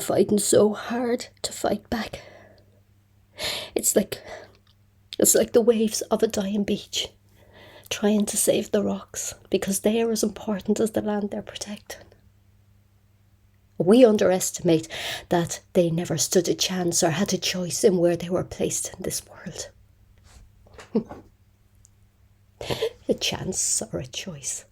fighting so hard to fight back. It's like the waves of a dying beach, trying to save the rocks because they are as important as the land they're protecting. We underestimate that they never stood a chance or had a choice in where they were placed in this world. A chance or a choice.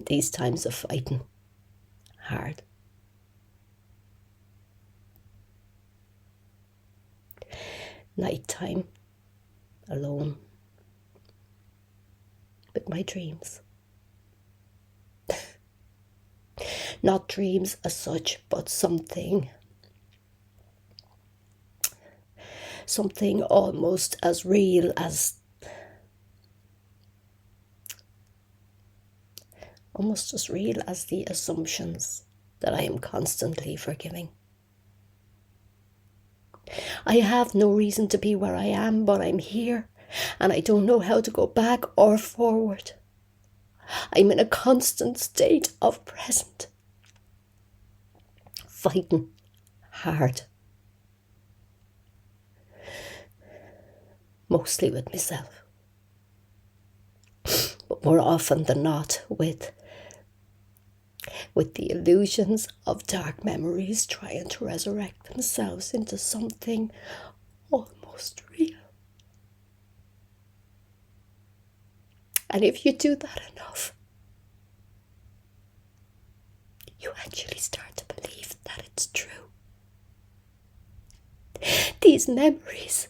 These times of fighting hard. Nighttime, alone, with my dreams. Not dreams as such, but something almost as real as the assumptions that I am constantly forgiving. I have no reason to be where I am, but I'm here, and I don't know how to go back or forward. I'm in a constant state of present, fighting hard. Mostly with myself, but more often than not with the illusions of dark memories trying to resurrect themselves into something almost real. And if you do that enough, you actually start to believe that it's true. These memories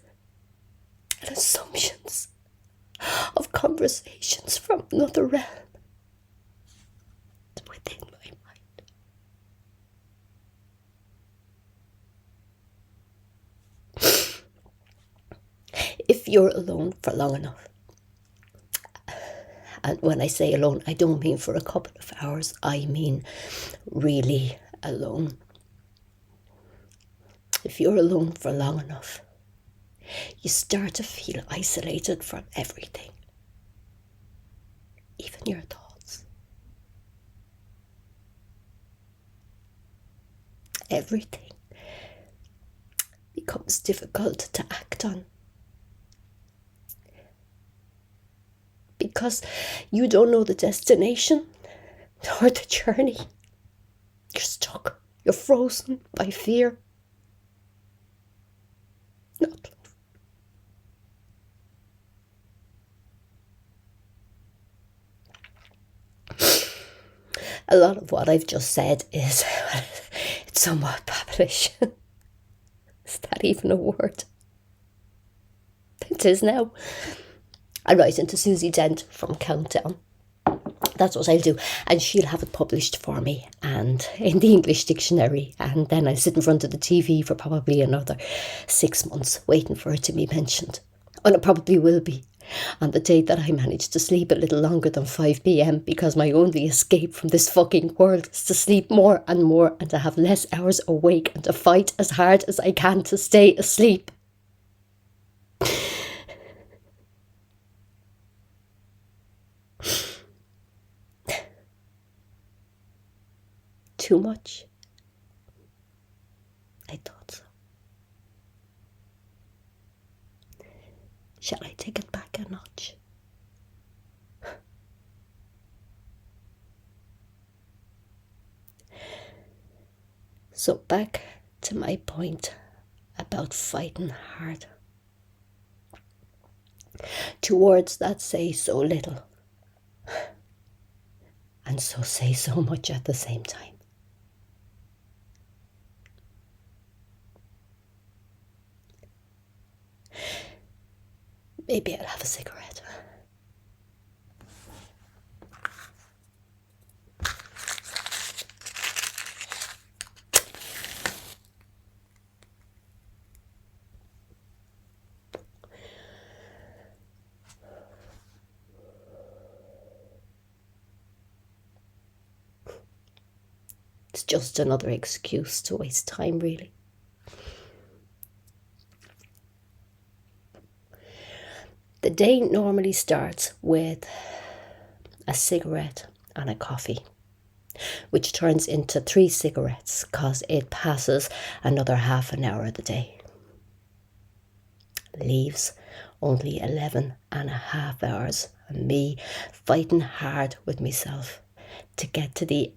and assumptions of conversations from another realm within my mind. If you're alone for long enough, and when I say alone, I don't mean for a couple of hours, I mean really alone. If you're alone for long enough, you start to feel isolated from everything, even your thoughts. Everything becomes difficult to act on because you don't know the destination or the journey. You're stuck. You're frozen by fear. Not love. A lot of what I've just said is it's somewhat babblish. Is that even a word? It is now. I write into Susie Dent from Countdown. That's what I'll do, and she'll have it published for me and in the English dictionary, and then I'll sit in front of the TV for probably another 6 months waiting for it to be mentioned. And it probably will be on the day that I manage to sleep a little longer than 5 p.m, because my only escape from this fucking world is to sleep more and more and to have less hours awake and to fight as hard as I can to stay asleep. Too much? I thought so. Shall I take it back a notch? So back to my point about fighting hard. Two words that say so little and so say so much at the same time. Maybe I'll have a cigarette. It's just another excuse to waste time, really. The day normally starts with a cigarette and a coffee. which turns into 3 cigarettes because it passes another half an hour of the day. Leaves only 11 and a half hours and me fighting hard with myself to get to the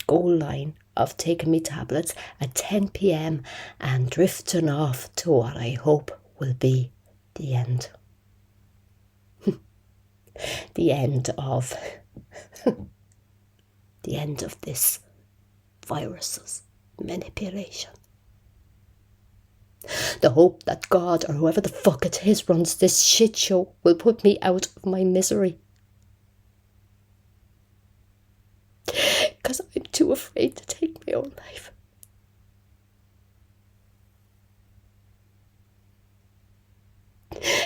goal line of taking me tablets at 10 p.m. and drifting off to what I hope will be the end. The end of the end of this virus's manipulation. The hope that God, or whoever the fuck it is runs this shit show, will put me out of my misery. Because I'm too afraid to take my own life.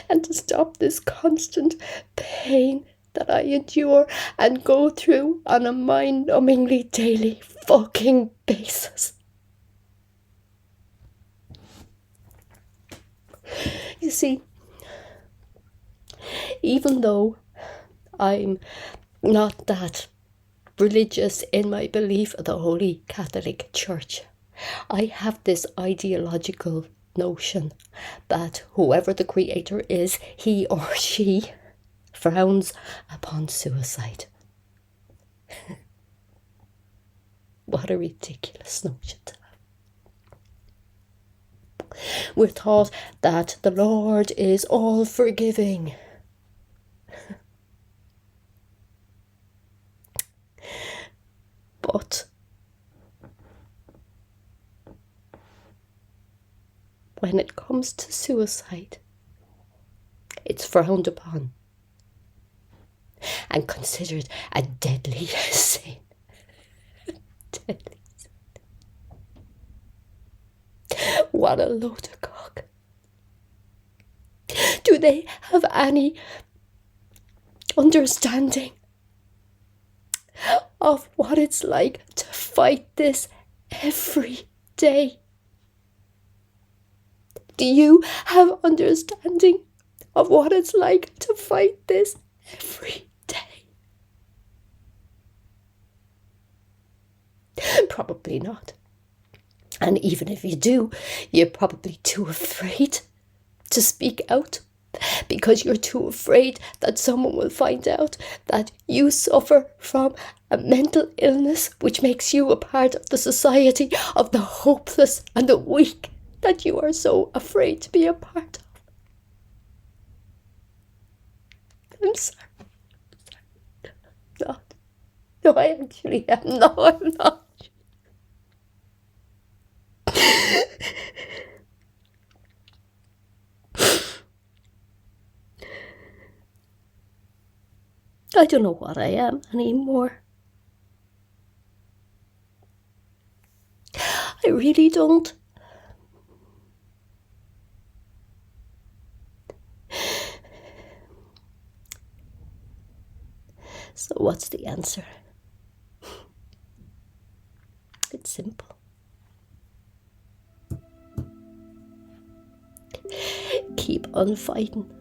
And to stop this constant pain that I endure and go through on a mind-numbingly daily fucking basis. You see, even though I'm not that religious in my belief of the Holy Catholic Church, I have this ideological notion that whoever the creator is, he or she frowns upon suicide. What a ridiculous notion to have. We're taught that the Lord is all forgiving. But when it comes to suicide, it's frowned upon and considered a deadly sin. Deadly sin. What a load of cock. Do they have any understanding of what it's like to fight this every day? Do you have understanding of what it's like to fight this every day? Probably not. And even if you do, you're probably too afraid to speak out, because you're too afraid that someone will find out that you suffer from a mental illness which makes you a part of the society of the hopeless and the weak that you are so afraid to be a part of. I'm sorry. Not. No, I actually am. No, I'm not. I don't know what I am anymore. I really don't. So what's the answer? It's simple. Keep on fighting.